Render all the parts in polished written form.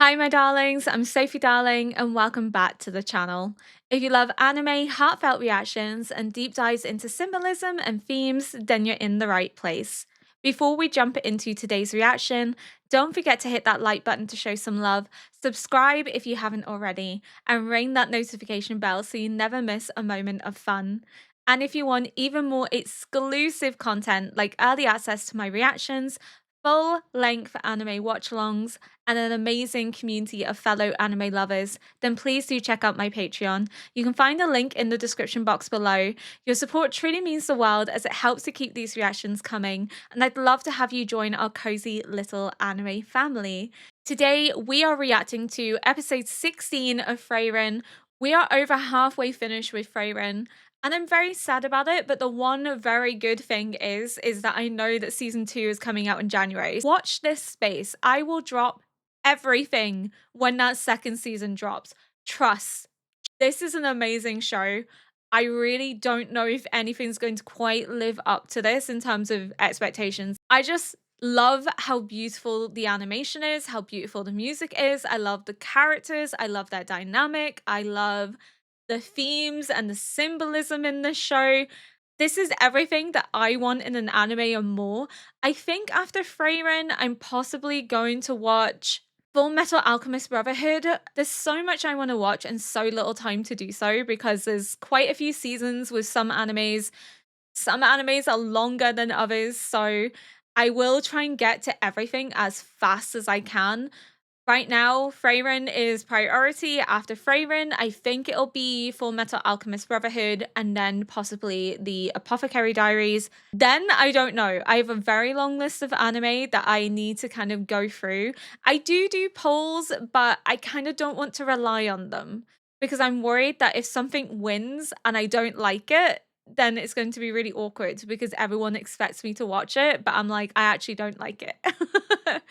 Hi, my darlings. I'm Sophie Darling, and welcome back to the channel. If you love anime, heartfelt reactions, and deep dives into symbolism and themes, then you're in the right place. Before we jump into today's reaction, don't forget to hit that like button to show some love, subscribe if you haven't already, and ring that notification bell so you never miss a moment of fun. And if you want even more exclusive content like early access to my reactions, full length anime watch alongs, and an amazing community of fellow anime lovers, then please do check out my Patreon. You can find a link in the description box below. Your support truly means the world as it helps to keep these reactions coming, and I'd love to have you join our cozy little anime family. Today, we are reacting to episode 16 of Frieren. We are over halfway finished with Frieren. And I'm very sad about it, but the one very good thing is that I know that season 2 is coming out in January. Watch this space. I will drop everything when that second season drops. Trust. This is an amazing show. I really don't know if anything's going to quite live up to this in terms of expectations. I just love how beautiful the animation is, how beautiful the music is. I love the characters. I love their dynamic. I love the themes and the symbolism in this show. This is everything that I want in an anime and more. I think after Frieren, I'm possibly going to watch Full Metal Alchemist Brotherhood. There's so much I want to watch and so little time to do so because there's quite a few seasons with some animes. Some animes are longer than others, so I will try and get to everything as fast as I can. Right now, Frieren is priority. After Frieren, I think it'll be Full Metal Alchemist Brotherhood and then possibly the Apothecary Diaries. Then I don't know. I have a very long list of anime that I need to kind of go through. I do polls, but I kind of don't want to rely on them because I'm worried that if something wins and I don't like it, then it's going to be really awkward because everyone expects me to watch it, but I'm like, I actually don't like it.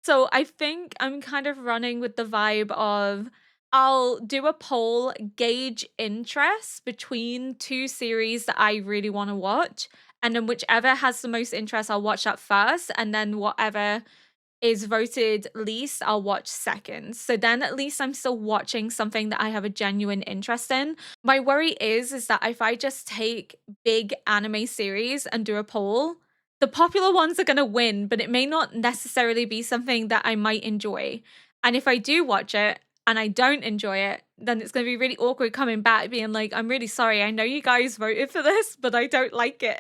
So I think I'm kind of running with the vibe of I'll do a poll, gauge interest between two series that I really want to watch. And then whichever has the most interest, I'll watch that first. And then whatever is voted least, I'll watch second. So then at least I'm still watching something that I have a genuine interest in. My worry is that if I just take big anime series and do a poll, the popular ones are going to win, but it may not necessarily be something that I might enjoy. And if I do watch it and I don't enjoy it, then it's going to be really awkward coming back being like, I'm really sorry. I know you guys voted for this, but I don't like it.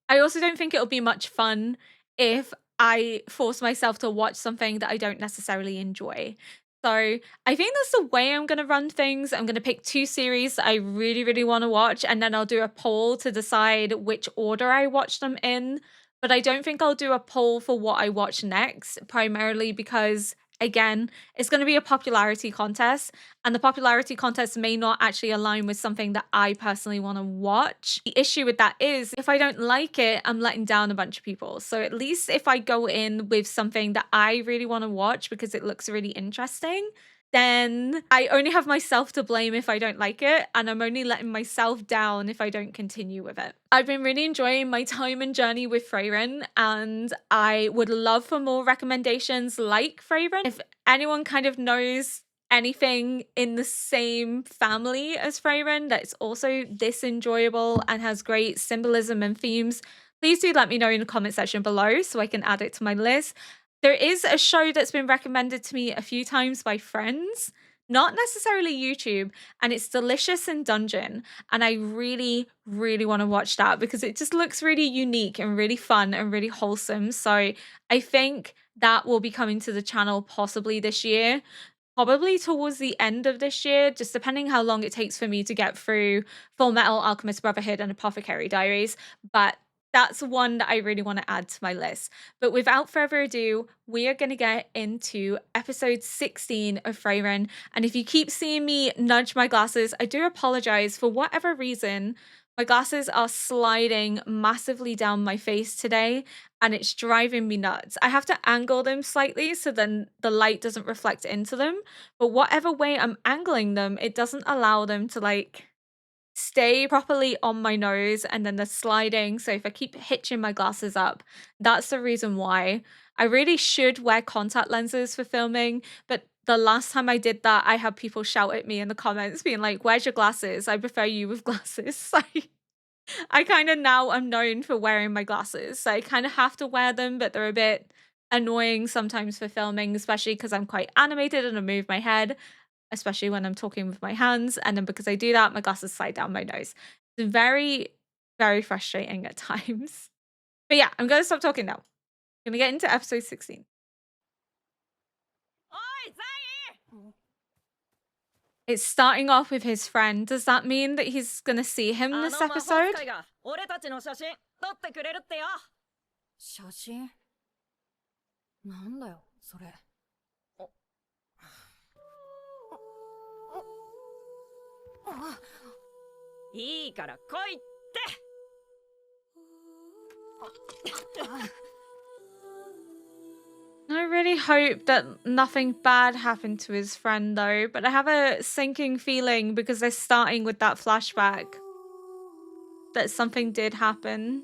I also don't think it'll be much fun if I force myself to watch something that I don't necessarily enjoy. So I think that's the way I'm going to run things. I'm going to pick two series that I really, really want to watch, and then I'll do a poll to decide which order I watch them in. But I don't think I'll do a poll for what I watch next, primarily because, again, it's going to be a popularity contest, and the popularity contest may not actually align with something that I personally want to watch. The issue with that is if I don't like it, I'm letting down a bunch of people. So at least if I go in with something that I really want to watch because it looks really interesting, then I only have myself to blame if I don't like it, and I'm only letting myself down if I don't continue with it. I've been really enjoying my time and journey with Frieren, and I would love for more recommendations like Frieren. If anyone kind of knows anything in the same family as Frieren that's also this enjoyable and has great symbolism and themes, please do let me know in the comment section below so I can add it to my list. There is a show that's been recommended to me a few times by friends, not necessarily YouTube, and it's Delicious in Dungeon. And I really, really want to watch that because it just looks really unique and really fun and really wholesome. So I think that will be coming to the channel possibly this year. Probably towards the end of this year, just depending how long it takes for me to get through Full Metal Alchemist Brotherhood and Apothecary Diaries. But that's one that I really want to add to my list. But without further ado, we are going to get into episode 16 of Frieren. And if you keep seeing me nudge my glasses, I do apologize. For whatever reason, my glasses are sliding massively down my face today, and it's driving me nuts. I have to angle them slightly so then the light doesn't reflect into them. But whatever way I'm angling them, it doesn't allow them to like stay properly on my nose, and then they're sliding. So if I keep hitching my glasses up, that's the reason why. I really should wear contact lenses for filming, but the last time I did that, I had people shout at me in the comments being like, "Where's your glasses? I prefer you with glasses." I kind of now am known for wearing my glasses. So I kind of have to wear them, but they're a bit annoying sometimes for filming, especially because I'm quite animated and I move my head, especially when I'm talking with my hands. And then because I do that, my glasses slide down my nose. It's very, very frustrating at times. But yeah, I'm going to stop talking now. I'm going to get into episode 16. It's starting off with his friend. Does that mean that he's going to see him this episode? 写真なんだよそれ。いいから来いって。I really hope that nothing bad happened to his friend though, but I have a sinking feeling because they're starting with that flashback that something did happen.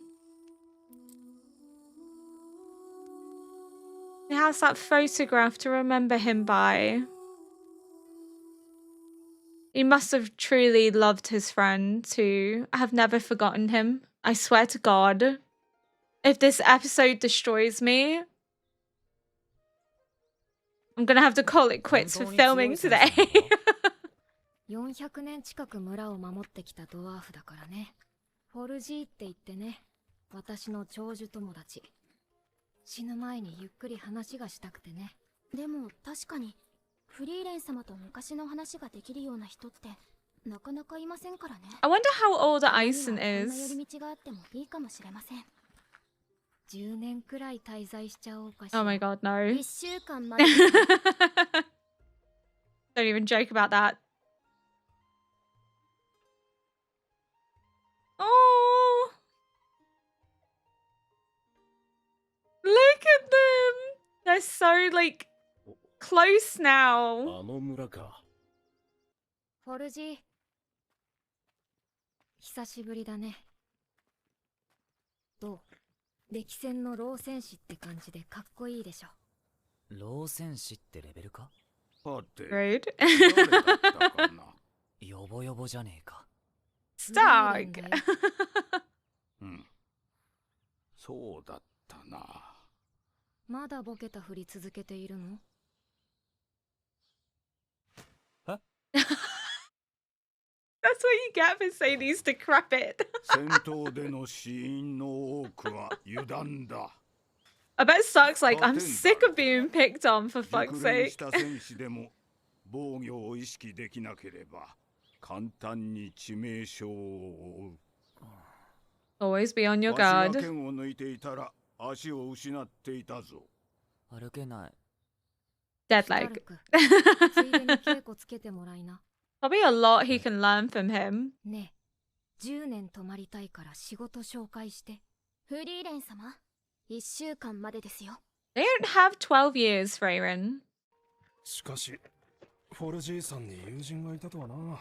He has that photograph to remember him by. He must have truly loved his friend too. I have never forgotten him. I swear to God. If this episode destroys me, I'm gonna have to call it quits for filming today. 400年近く村を守ってきたドワーフだからね。フォルジーって言ってね、私の長寿友達。死ぬ前にゆっくり話がしたくてね。でも確かにフリーレン様と昔の話ができるような人ってなかなかいませんからね。I wonder how old Ison こんな寄 is. り道があってもいいかもしれません。10年くらい滞在しちゃおうかし Oh ら。my god, no. 1週間まで Don't even joke about that. Oh, look at them. They're so like close now. あの村か。フォルジー。久しぶりだね。どう？歴戦の老戦士って感じでかっこいいでしょ。老戦士ってレベルか？はて、 Rude. 誰だったかな。ヨボヨボじゃねえか。Stark. うん。そうだったな。まだボケたふり続けているの？ That's what you get for saying he's decrepit. 戦闘での死因の多くは油断だ。I bet Stark's like, I'm sick of being picked on for 熟 fuck's 練 sake. した戦士でも防御を意識できなければ簡単に致命傷を負う。 Always be on your わしが guard. 剣を抜いていたら足を失っていたぞ。歩けない。Dead スタル leg. クついでに稽古つけてもらいな。 Probably a lot he can learn from him. ねえ、10年泊まりたいから仕事紹介して。フリーレン様1週間までですよ。 They don't have 12 years, Frieren. しかし、フォルジーさんに友人がいたとはな。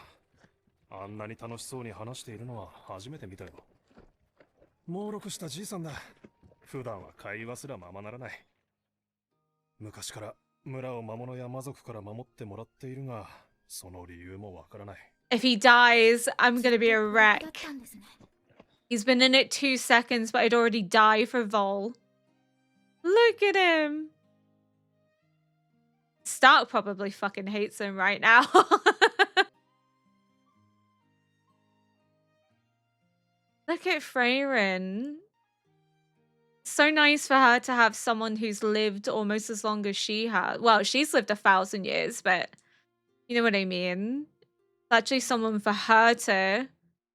あんなに楽しそうに話しているのは初めて見たよ。猛録したじいさんだ。普段は会話すらままならない。昔から村を魔物や魔族から守ってもらっているが、その理由もわからない。 If he dies, I'm gonna be a だっ wreck. たんですね。 He's been in it 2 seconds, but I'd already die for Vol. Look at him. Stark probably fucking hates him right now. Look at Frieren. So nice for her to have someone who's lived almost as long as she has. Well, she's lived 1,000 years, but you know what I mean. It's actually someone for her to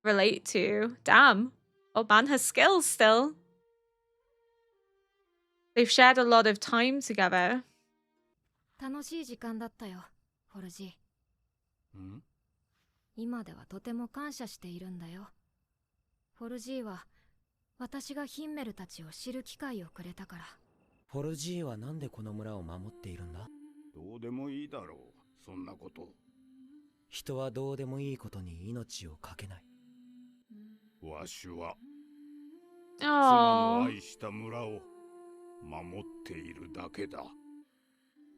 relate to. Damn. Old man has skills still. They've shared a lot of time together. 楽しい時間だったよ、フォルジー。ん？今ではとても感謝しているんだよ。フォルジーは私がヒンメルたちを知る機会をくれたから。フォルジーはなんでこの村を守っているんだ？どうでもいいだろう、そんなこと。人はどうでもいいことに命をかけない。わしは妻の Oh. 愛した村を守っているだけだ。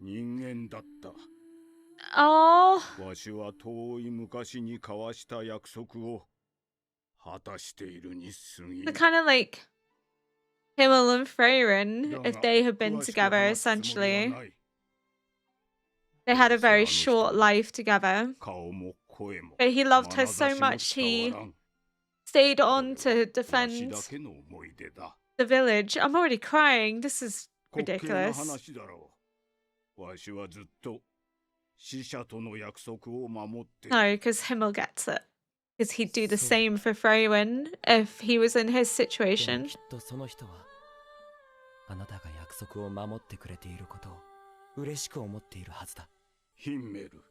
人間だった Oh, わしは遠い昔に交わした約束を果たしているに過ぎ they're kind of like Himmel and Frieren だ if が they had been 詳しく together, 話すつもりは essentially. ない They had a どうせ very あの人 short の life together. 顔も声も But he loved her 眼 so 差しも much 伝 he わらん stayed こ on れ to はわし defend だけの思い出だ the village. I'm already crying. This is 滑稽な ridiculous. 話だろうわしはずっと死者との約束を守ってい No, る because Himmel gets it. Because he'd do the So- same for Freywen if he was in his でも situation. きっとその人はあなたが約束を守ってくれていることを嬉しく思っているはずだ。ヒンメル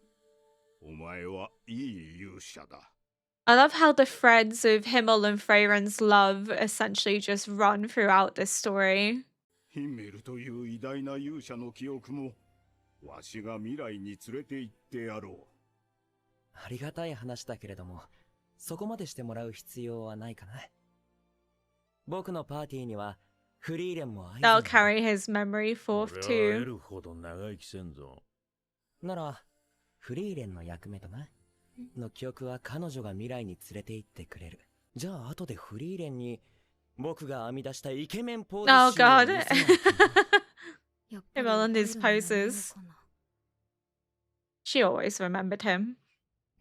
お前はいい勇者だ I love how the threads of Himmel and Freyren's love essentially just run throughout this story. ヒンメルという偉大な勇者の記憶もわしが未来に連れて行ってやろありがたい話だけれども、そこまでしてもらう必要はないかな。僕のパーティーにはフリーレンも合図 They'll なんだ。 carry his memory forth 俺は得 too. るほど長生きせんぞ。ならフリーレンの役目となの記憶は彼女が未来に連れて行ってくれる。じゃあ後でフリーレンに僕が編み出したイケメンポーズ Oh 集を god. 見せないと。やっぱり Himmel and 覚え his るのもいいの poses. かな。 She always remembered him.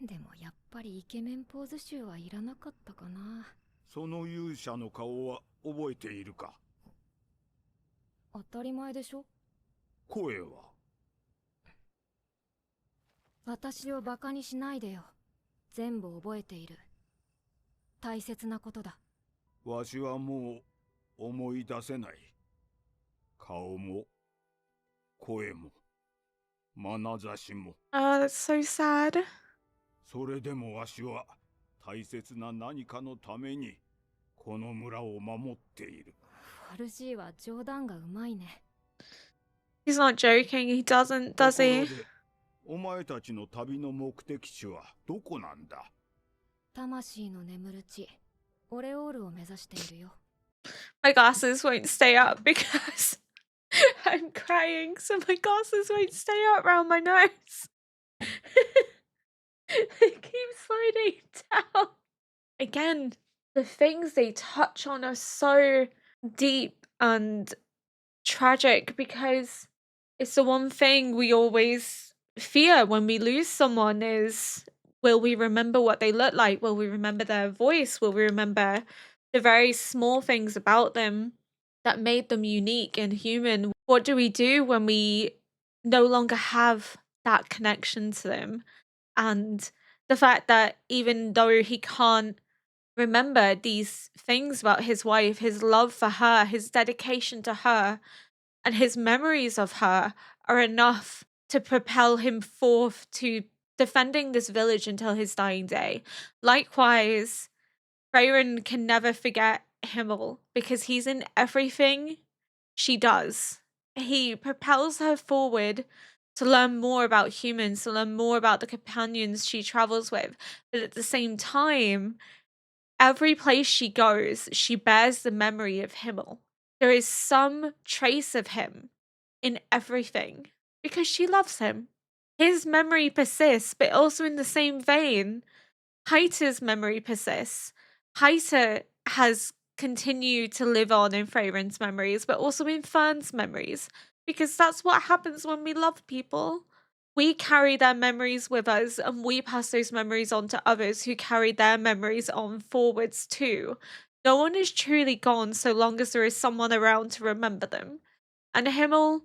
でもやっぱりイケメンポーズ集はいらなかったかな。うその勇者の顔は覚えているか当たり前でしょ。声は私をバカにしないでよ。全部覚えている。大切なことだ。わしはもう思い出せない顔も声も眼差しも Oh, that's so sad. それでもわしは大切な何かのためにこの村を守っているフォルジーは冗談がうまいね。 He's not joking. He doesn't, と does ころ he? でお前たちの旅の目的地はどこなんだ魂の眠る地、オレオールを目指しているよ。 My glasses won't stay up because I'm crying, so my glasses won't stay up around my nose. They keep sliding down. Again, the things they touch on are so deep and tragic because it's the one thing we always fear when we lose someone is, will we remember what they look like? Will we remember their voice? Will we remember the very small things about them that made them unique and human? What do we do when we no longer have that connection to them? And the fact that even though he can't remember these things about his wife, his love for her, his dedication to her, and his memories of her are enough to propel him forth to defending this village until his dying day. Likewise, Frieren can never forget Himmel because he's in everything she does. He propels her forward to learn more about humans, to learn more about the companions she travels with. But at the same time, every place she goes, she bears the memory of Himmel. There is some trace of him in everything because she loves him. His memory persists, but also in the same vein, Heiter's memory persists. Heiter has continued to live on in Freyren's memories, but also in Fern's memories, because that's what happens when we love people. We carry their memories with us, and we pass those memories on to others who carry their memories on forwards too. No one is truly gone so long as there is someone around to remember them. And Himmel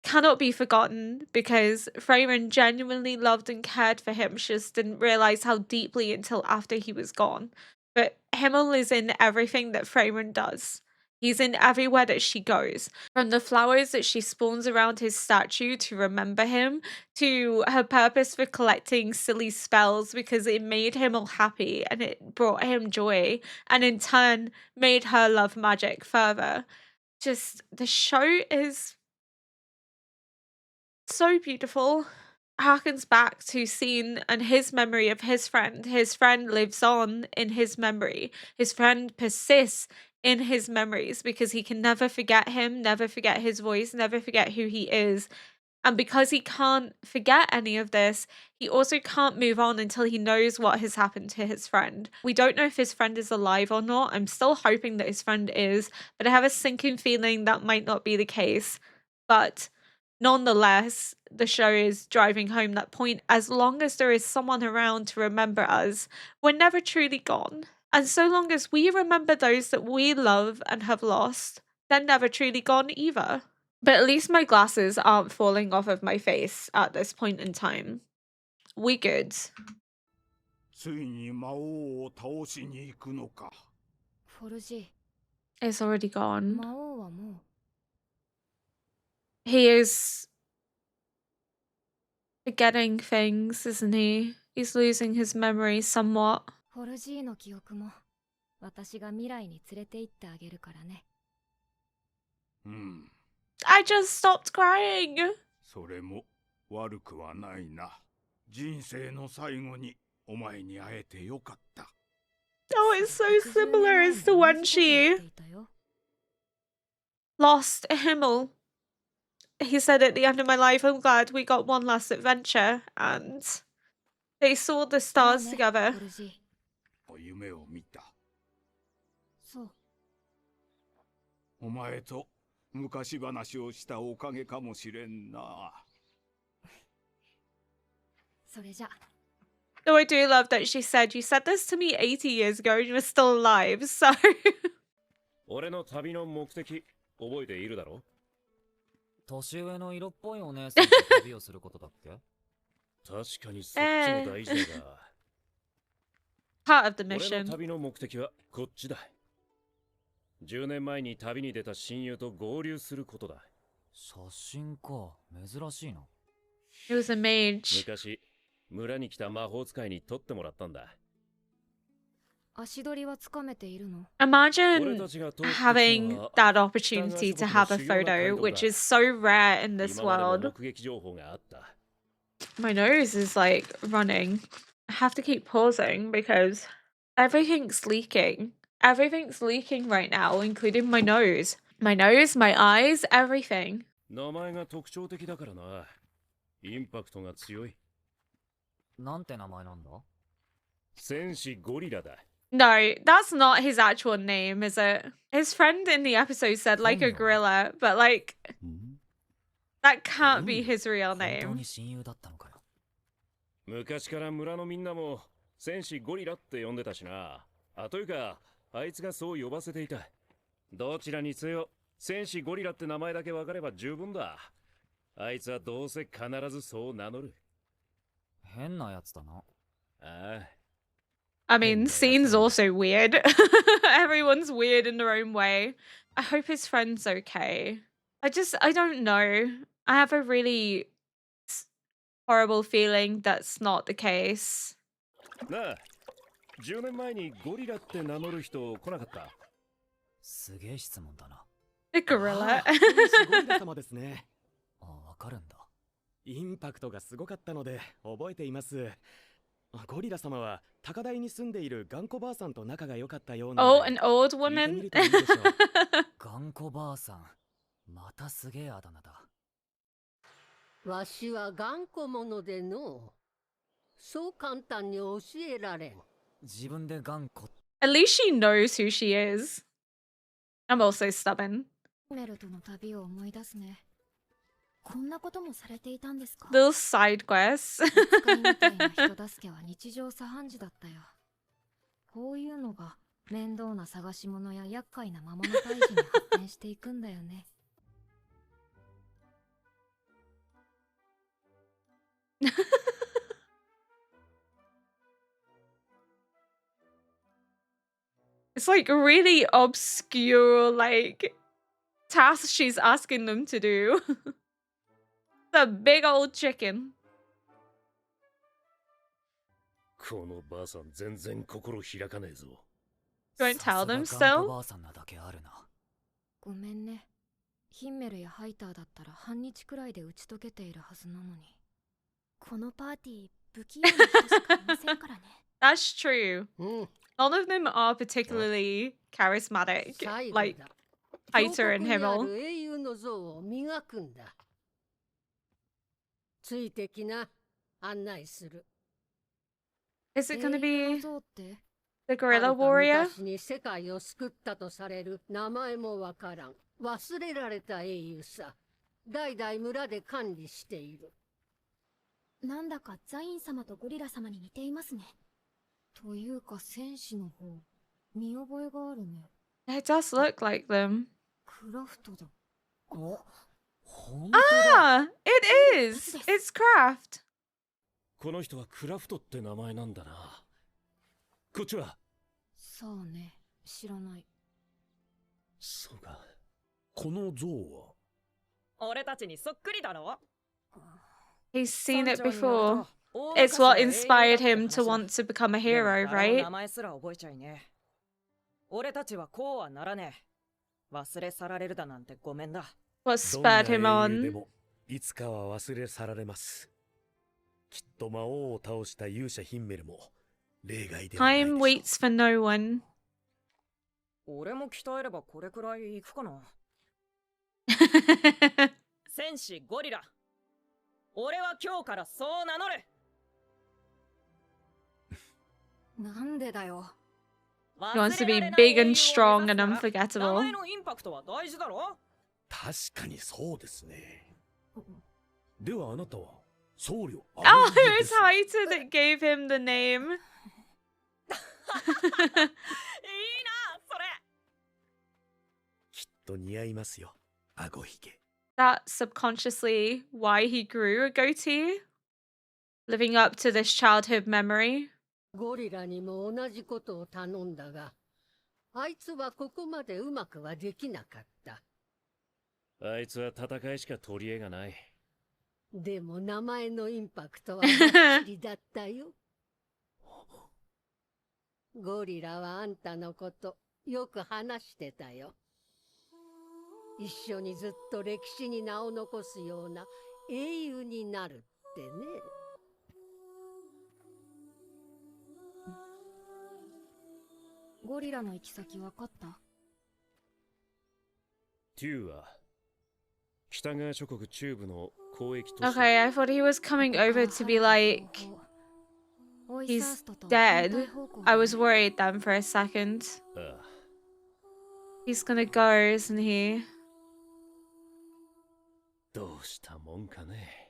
cannot be forgotten because Frieren genuinely loved and cared for him. She just didn't realize how deeply until after he was gone. But Himmel is in everything that Frieren does. He's in everywhere that she goes. From the flowers that she spawns around his statue to remember him, to her purpose for collecting silly spells because it made Himmel happy and it brought him joy, and in turn made her love magic further. Just, the show is so beautiful. Harkens back to scene and his memory of his friend. His friend lives on in his memory. His friend persists in his memories because he can never forget him, never forget his voice, never forget who he is. And because he can't forget any of this, he also can't move on until he knows what has happened to his friend. We don't know if his friend is alive or not. I'm still hoping that his friend is, but I have a sinking feeling that might not be the case. But nonetheless, the show is driving home that point. As long as there is someone around to remember us, we're never truly gone. And so long as we remember those that we love and have lost, they're never truly gone either. But at least my glasses aren't falling off of my face at this point in time. We good. ついに魔王を倒しに行くのか。フォルジ It's already ー、 gone. 魔王はも He is forgetting things, isn't he? He's losing his memory somewhat. うフォルジーの記憶も私が未来に連れて行ってあげるからね。I just stopped crying. それも悪くはないな。人生の最後にお前に会えてよかった。Oh, it's so similar as to when she lost Himmel. He said at the end of my life, I'm glad we got one last adventure. And they saw the stars together. フォルジー、夢を見た。そう。お前と昔話をしたおかげかもしれんな。それじゃ。 Though I do love that she said, you said this to me 80 years ago and you were still alive, so... 俺の旅の目的覚えているだろ。年上の色っぽいお姉さんと旅をすることだっけ。確かにそっちも大事だが。Part of the 俺 mission. の旅の目的はこっちだ。10年前に旅に出た親友と合流することだ。写真か、珍しいな。He was a mage. 昔村に来た魔法使いに撮ってもらったんだ。足取りはつかめているの？ Imagine having that opportunity to have a photo, which is so rare in this world. My nose is like running. I have to keep pausing because everything's leaking. Everything's leaking right now, including my nose. My nose, my eyes, everything. 名前が特徴的だからな。インパクトが強い。なんて名前なんだ？戦士ゴリラだ。No, that's not his actual name, is it? His friend in the episode said like a gorilla, but like that can't be his real 本当 name. に親友だったのかよ。昔から村のみんなも戦士ゴリラって呼んでたしな。あ、というかあいつがそう呼ばせていた。どちらにせよ戦士ゴリラって名前だけ分かれば十分だ。あいつはどうせ必ずそう名乗る。変なやつだな。ああ。I mean, scene's also weird. Everyone's weird in their own way. I hope his friend's okay. I don't know. I have a really horrible feeling that's not the case. なあ、10年前にゴリラって名乗る人来なかった？すげえ質問だな。The gorilla. ゴリラ様ですね。あ、わかるんだ。インパクトがすごかったので覚えています。ゴリラ様は高台に住んでいる頑固ばあさんと仲が良かったようなので。Oh, an old woman. 頑固ばあさん。またすげえあだ名だ。わしは頑固者での。そう簡単に教えられん。自分で頑固。At least she knows who she is. I'm also stubborn. メルとの旅を思い出すね。こんなこともされていたんですか？ Little side quests. 使いみたいな人助けは日常茶飯事だったよ。こういうのが面倒な探し物や厄介な魔物退治に発展していくんだよね。It's like really obscure, like tasks she's asking them to do. The big old chicken. このばあさん全然心開かねえぞ。Don't tell them さすが頑固 still. ばあさんなだけあるな。ごめんね。ヒンメルやハイターだったら半日くらいで打ち解けているはずなのに。このパーティー不器用な人しかいませんからね。That's true. None of them are particularly charismatic, 最後 like だ。 Heiter and 峡谷にあ Himmel. る英雄の像を磨くんだ。ついてきな。案内する。Is it gonna 英雄の be 像って the は gorilla るか warrior? 昔に世界を救ったとされる名前もわからん。忘れられた英雄さ。代々村で管理している。なんだかザイン様とゴリラ様に似ていますね。というか戦士の方、見覚えがあるね。It does look like them. クラフトだ。お、本当だ。Ah, it is. It's craft. この人はクラフトって名前なんだな。こっちは。さあね、知らない。そうか。この像は俺たちにそっくりだろ。 He's seen it 村長になる before. と大 It's 昔 what の英雄だって inspired him to 話だ。 want to become a でも hero, 誰も right? 名前すら覚えちゃいねえ。俺たちはこうはならねえ。忘れ去られるだなんてごめんだ。 What spurred him どんな英雄で on? もいつかは忘れ去られます。きっと魔王を倒した勇者ヒンメルも例外ではないでしょ Time う。 waits for no one. 俺も鍛えればこれくらいいくかな。戦士ゴリラ。俺は今日からそう名乗る。なんでだよ。 He wants to be big and strong and 名 unforgettable. 前のインパクトは大事だろ。確かにそうですね。ではあなたは僧侶 Oh, it was Haita that gave him the name. いいな、それ。きっと似合いますよ。顎ひげ。 That's subconsciously why he grew a goatee, living up to this childhood memory. ゴリラにも同じことを頼んだが、あいつはここまでうまくはできなかった。あいつは戦いしか取り柄がない。でも名前のインパクトはバッチリだったよ。ゴリラはあんたのことよく話してたよ。一緒にずっと歴史に名を残すような英雄になるってね。ゴリラの行き先わかった？テューは北側諸国中部の交易都市。 Okay, I thought he was coming over to be like, he's dead. I was worried then for a second. ああ、 He's gonna go, isn't he? どうしたもんかね。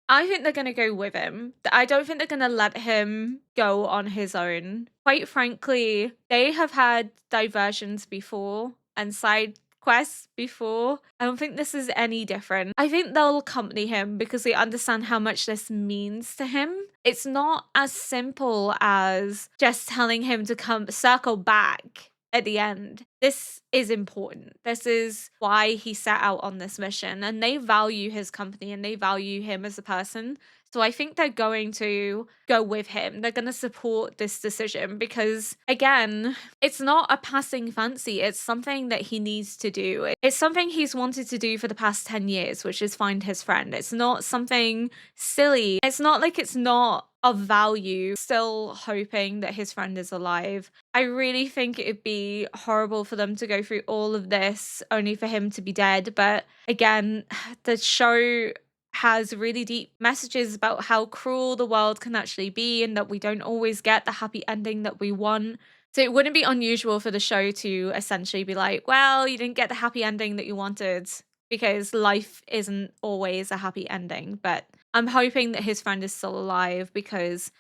I think they're gonna go with him. I don't think they're gonna let him go on his own. Quite frankly, they have had diversions before and side quests before. I don't think this is any different. I think they'll accompany him because they understand how much this means to him. It's not as simple as just telling him to come circle back at the end. This is important. This is why he set out on this mission, and they value his company and they value him as a person. So I think they're going to go with him. They're going to support this decision because, again, it's not a passing fancy. It's something that he needs to do. It's something he's wanted to do for the past 10 years, which is find his friend. It's not something silly. It's not like it's not of value. Still hoping that his friend is alive. I really think it'd be horrible for them to go through all of this only for him to be dead. But again, the show has really deep messages about how cruel the world can actually be and that we don't always get the happy ending that we want. So it wouldn't be unusual for the show to essentially be like, well, you didn't get the happy ending that you wanted, because life isn't always a happy ending. But I'm hoping that his friend is still alive because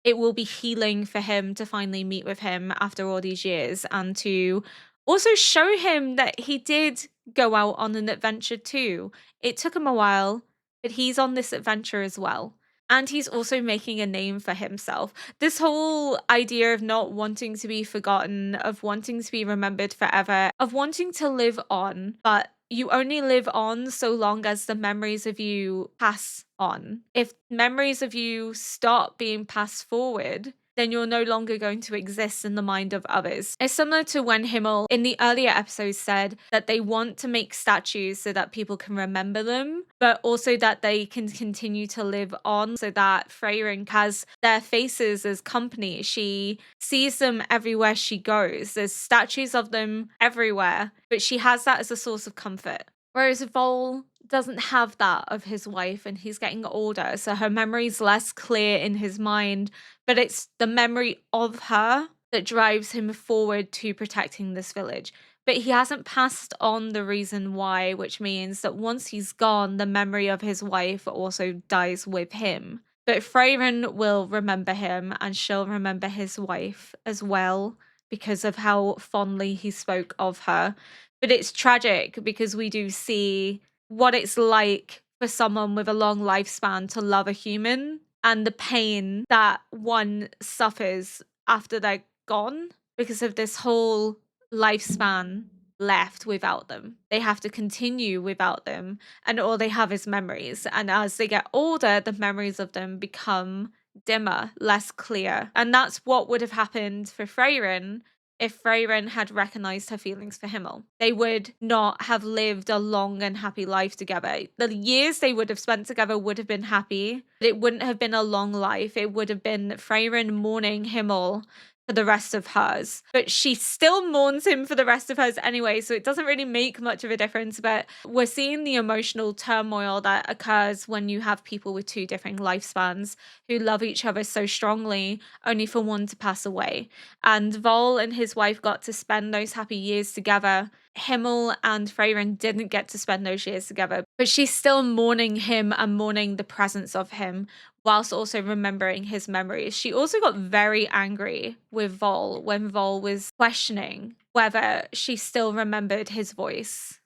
it will be healing for him to finally meet with him after all these years, and to also show him that he did go out on an adventure too. It took him a while, but he's on this adventure as well. And he's also making a name for himself. This whole idea of not wanting to be forgotten, of wanting to be remembered forever, of wanting to live on, but you only live on so long as the memories of you pass on. If memories of you stop being passed forward, then you're no longer going to exist in the mind of others. It's similar to when Himmel in the earlier episodes said that they want to make statues so that people can remember them, but also that they can continue to live on, so that Frieren has their faces as company. She sees them everywhere she goes. There's statues of them everywhere, but she has that as a source of comfort. Whereas Vol doesn't have that of his wife, and he's getting older, so her memory's less clear in his mind, but it's the memory of her that drives him forward to protecting this village. But he hasn't passed on the reason why, which means that once he's gone, the memory of his wife also dies with him. But Frieren will remember him, and she'll remember his wife as well because of how fondly he spoke of her. But it's tragic because we do see what it's like for someone with a long lifespan to love a human and the pain that one suffers after they're gone because of this whole lifespan left without them. They have to continue without them, and all they have is memories. And as they get older, the memories of them become dimmer, less clear. And that's what would have happened for Frieren if Frieren had recognized her feelings for Himmel. They would not have lived a long and happy life together. The years they would have spent together would have been happy, but it wouldn't have been a long life. It would have been Frieren mourning Himmel for the rest of hers. But she still mourns him for the rest of hers anyway, so it doesn't really make much of a difference. But we're seeing the emotional turmoil that occurs when you have people with two different lifespans who love each other so strongly, only for one to pass away. And Vol and his wife got to spend those happy years together. Himmel and Frieren didn't get to spend those years together, but she's still mourning him and mourning the presence of him, whilst also remembering his memories. She also got very angry with Vol when Vol was questioning whether she still remembered his voice.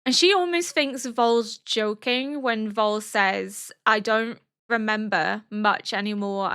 And she almost thinks Vol's joking when Vol says, I don't remember much anymore.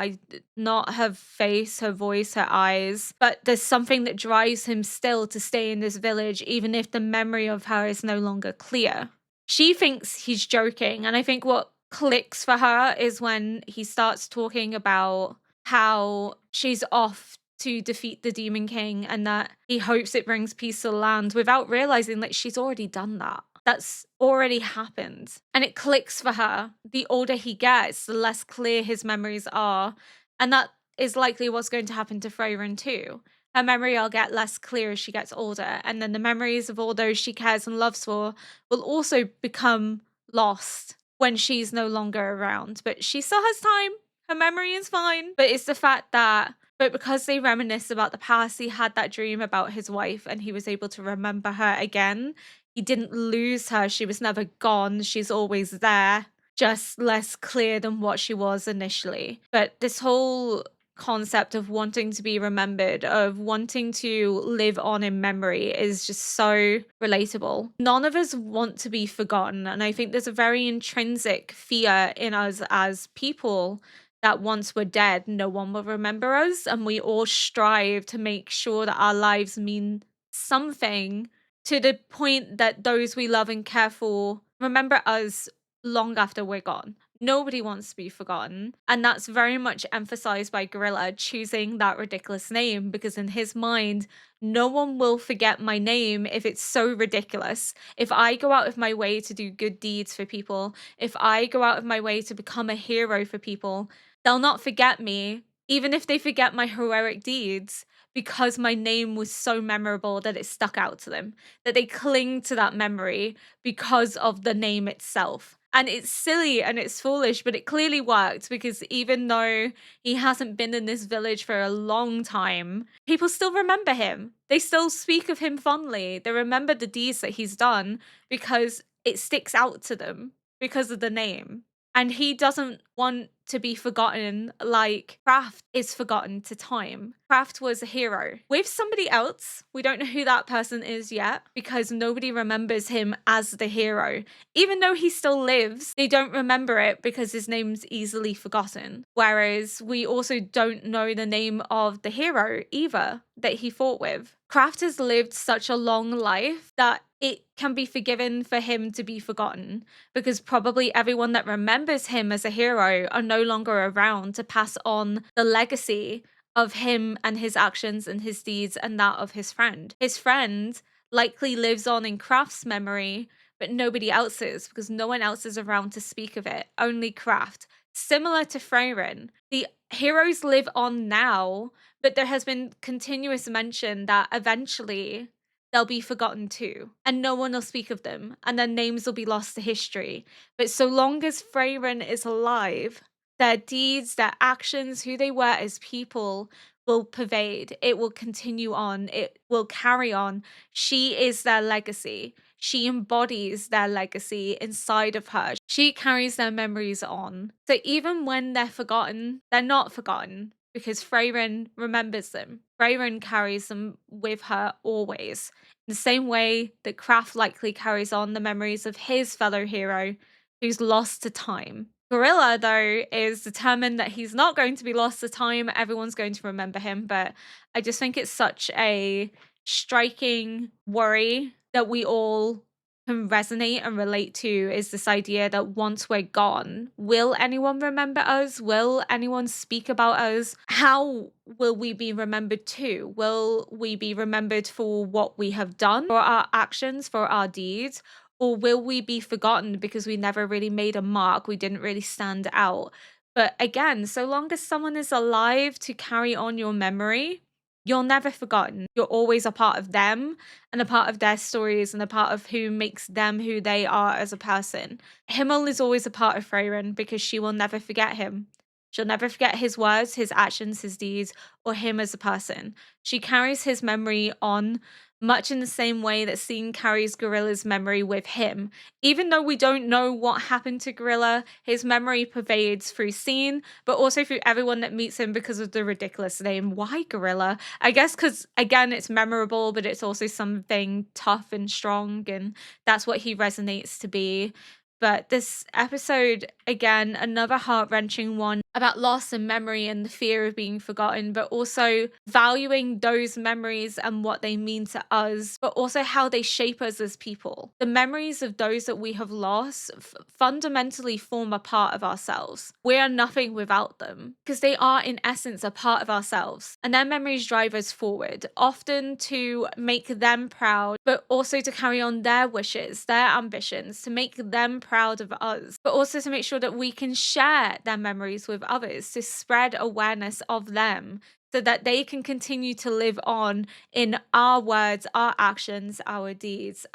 Not her face, her voice, her eyes, but there's something that drives him still to stay in this village, even if the memory of her is no longer clear. She thinks he's joking, and I think what clicks for her is when he starts talking about how she's off to defeat the Demon King and that he hopes it brings peace to the land, without realizing that she's already done that. That's already happened. And it clicks for her. The older he gets, the less clear his memories are. And that is likely what's going to happen to Frieren too. Her memory will get less clear as she gets older. And then the memories of all those she cares and loves for will also become lost when she's no longer around. But she still has time. Her memory is fine. But it's the fact that, but because they reminisce about the past, he had that dream about his wife and he was able to remember her again. He didn't lose her. She was never gone. She's always there, just less clear than what she was initially. But this whole concept of wanting to be remembered, of wanting to live on in memory, is just so relatable. None of us want to be forgotten. And I think there's a very intrinsic fear in us as people that once we're dead, no one will remember us. And we all strive to make sure that our lives mean something, to the point that those we love and care for remember us long after we're gone. Nobody wants to be forgotten. And that's very much emphasized by Gorilla choosing that ridiculous name, because in his mind, no one will forget my name if it's so ridiculous. If I go out of my way to do good deeds for people, if I go out of my way to become a hero for people, they'll not forget me, even if they forget my heroic deeds, because my name was so memorable that it stuck out to them, that they cling to that memory because of the name itself. And it's silly and it's foolish, but it clearly worked, because even though he hasn't been in this village for a long time, people still remember him. They still speak of him fondly. They remember the deeds that he's done because it sticks out to them because of the name. And he doesn't want to be forgotten like Kraft is forgotten to time. Kraft was a hero with somebody else. We don't know who that person is yet, because nobody remembers him as the hero. Even though he still lives, they don't remember it because his name's easily forgotten. Whereas we also don't know the name of the hero either that he fought with. Kraft has lived such a long life that it can be forgiven for him to be forgotten, because probably everyone that remembers him as a hero are no longer around to pass on the legacy of him and his actions and his deeds and that of his friend. His friend likely lives on in Kraft's memory, but nobody else's, because no one else is around to speak of it. Only Kraft. Similar to Frieren, the heroes live on now, but there has been continuous mention that eventually they'll be forgotten too, and no one will speak of them, and their names will be lost to history. But so long as Frieren is alive, their deeds, their actions, who they were as people will pervade. It will continue on. It will carry on. She is their legacy. She embodies their legacy inside of her. She carries their memories on. So even when they're forgotten, they're not forgotten because Frieren remembers them. Frieren carries them with her always. In the same way that Kraft likely carries on the memories of his fellow hero who's lost to time. Gorilla, though, is determined that he's not going to be lost to time. Everyone's going to remember him, but I just think it's such a striking worry that we all can resonate and relate to, is this idea that once we're gone, will anyone remember us? Will anyone speak about us? How will we be remembered too? Will we be remembered for what we have done, for our actions, for our deeds? Or will we be forgotten because we never really made a mark? We didn't really stand out. But again, so long as someone is alive to carry on your memory, you're never forgotten. You're always a part of them and a part of their stories and a part of who makes them who they are as a person. Himmel is always a part of Frieren because she will never forget him. She'll never forget his words, his actions, his deeds, or him as a person. She carries his memory on much in the same way that Scene carries Gorilla's memory with him. Even though we don't know what happened to Gorilla, his memory pervades through Scene, but also through everyone that meets him because of the ridiculous name. Why Gorilla? I guess because, again, it's memorable, but it's also something tough and strong, and that's what he resonates to be. But this episode, again, another heart-wrenching one about loss and memory and the fear of being forgotten, but also valuing those memories and what they mean to us, but also how they shape us as people. The memories of those that we have lost fundamentally form a part of ourselves. We are nothing without them because they are, in essence, a part of ourselves. And their memories drive us forward, often to make them proud, but also to carry on their wishes, their ambitions, to make them proud of us, but also to make sure that we can share their memories with others, to spread awareness of them so that they can continue to live on in our words, our actions, our deeds.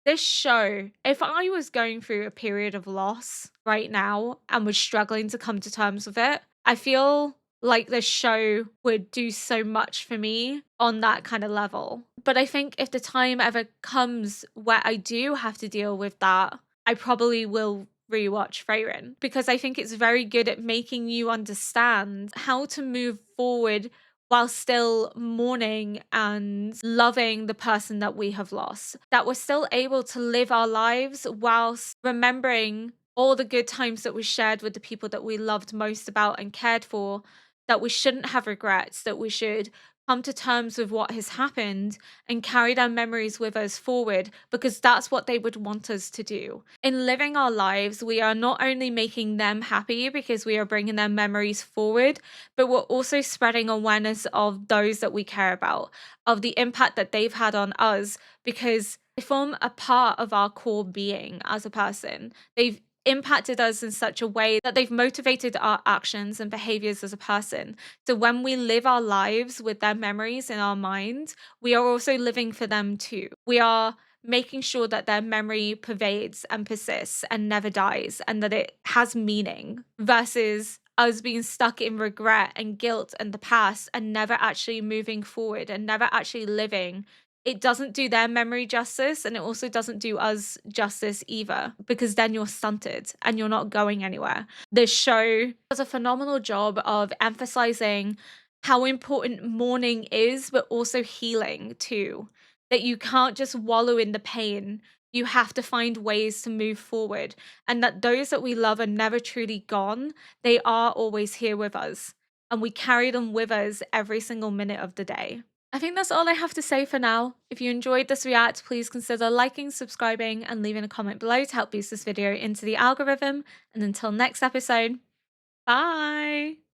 This show, if I was going through a period of loss right now and was struggling to come to terms with it, I feel like this show would do so much for me on that kind of level. But I think if the time ever comes where I do have to deal with that, I probably will rewatch Frieren because I think it's very good at making you understand how to move forward while still mourning and loving the person that we have lost. That we're still able to live our lives whilst remembering all the good times that we shared with the people that we loved most about and cared for, that we shouldn't have regrets, that we should come to terms with what has happened and carry their memories with us forward because that's what they would want us to do. In living our lives, we are not only making them happy because we are bringing their memories forward, but we're also spreading awareness of those that we care about, of the impact that they've had on us because they form a part of our core being as a person. They've impacted us in such a way that they've motivated our actions and behaviors as a person. So when we live our lives with their memories in our mind, we are also living for them too. We are making sure that their memory pervades and persists and never dies and that it has meaning versus us being stuck in regret and guilt and the past and never actually moving forward and never actually living. It doesn't do their memory justice, and it also doesn't do us justice either, because then you're stunted and you're not going anywhere. This show does a phenomenal job of emphasizing how important mourning is, but also healing too. That you can't just wallow in the pain. You have to find ways to move forward, and that those that we love are never truly gone. They are always here with us, and we carry them with us every single minute of the day. I think that's all I have to say for now. If you enjoyed this react, please consider liking, subscribing, and leaving a comment below to help boost this video into the algorithm. And until next episode, bye!